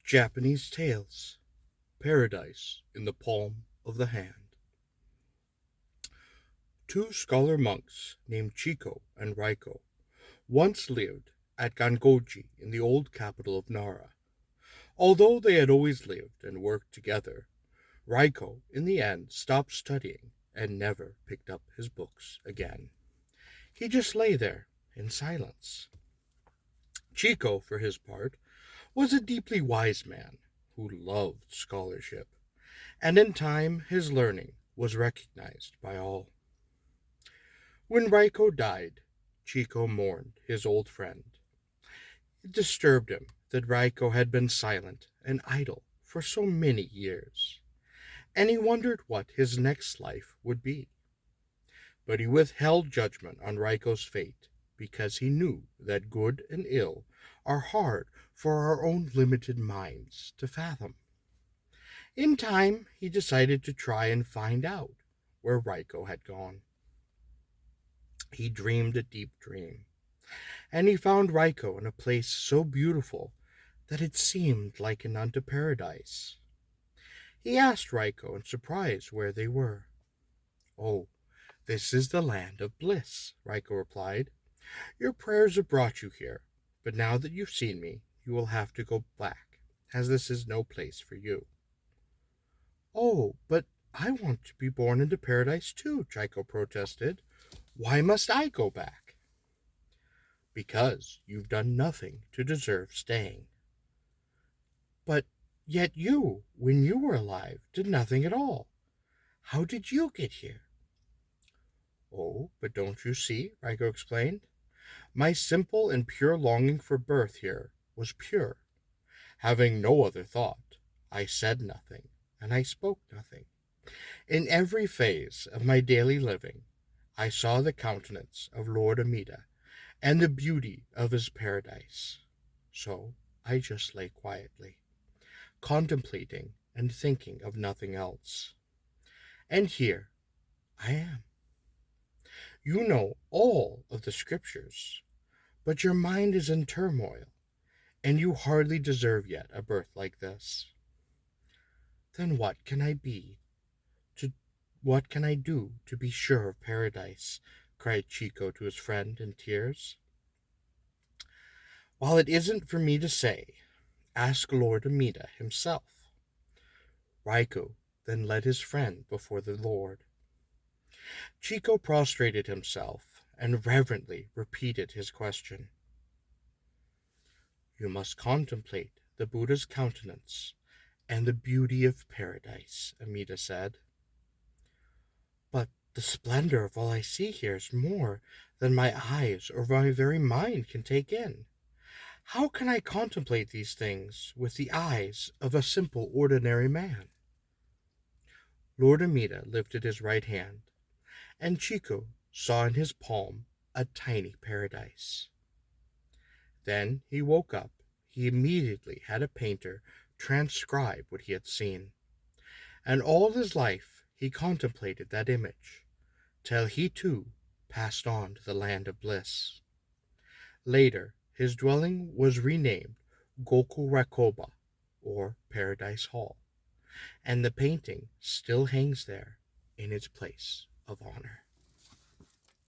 Japanese Tales, Paradise in the Palm of the Hand. Two scholar monks named Chiko and Raiko once lived at Gangoji in the old capital of Nara. Although they had always lived and worked together, Raiko in the end stopped studying and never picked up his books again. He just lay there in silence. Chiko, for his part, was a deeply wise man who loved scholarship, and in time his learning was recognized by all. When Raiko died, Chiko mourned his old friend. It disturbed him that Raiko had been silent and idle for so many years, and he wondered what his next life would be. But he withheld judgment on Raiko's fate because he knew that good and ill are hard for our own limited minds to fathom. In time, he decided to try and find out where Raiko had gone. He dreamed a deep dream, and he found Raiko in a place so beautiful that it seemed like an unto paradise. He asked Raiko in surprise where they were. "Oh, this is the land of bliss," Raiko replied. "Your prayers have brought you here, but now that you've seen me, you will have to go back, as this is no place for you." "Oh, but I want to be born into paradise too," Chiko protested. "Why must I go back?" "Because you've done nothing to deserve staying." "But yet you, when you were alive, did nothing at all. How did you get here?" "Oh, but don't you see?" Raiko explained. "My simple and pure longing for birth here was pure. Having no other thought, I said nothing, and I spoke nothing. In every phase of my daily living, I saw the countenance of Lord Amida and the beauty of his paradise. So I just lay quietly, contemplating and thinking of nothing else. And here I am. You know all of the scriptures, but your mind is in turmoil, and you hardly deserve yet a birth like this. Then what can I be? What can I do to be sure of paradise?" cried Chiko to his friend in tears. "While it isn't for me to say, ask Lord Amida himself." Raiko then led his friend before the Lord. Chiko prostrated himself and reverently repeated his question. "You must contemplate the Buddha's countenance and the beauty of paradise," Amida said. "But the splendor of all I see here is more than my eyes or my very mind can take in. How can I contemplate these things with the eyes of a simple ordinary man?" Lord Amida lifted his right hand, and Chiko saw in his palm a tiny paradise. Then he woke up. He immediately had a painter transcribe what he had seen, and all his life he contemplated that image, till he too passed on to the land of bliss. Later, his dwelling was renamed Goku Rakoba, or Paradise Hall, and the painting still hangs there in its place of honor.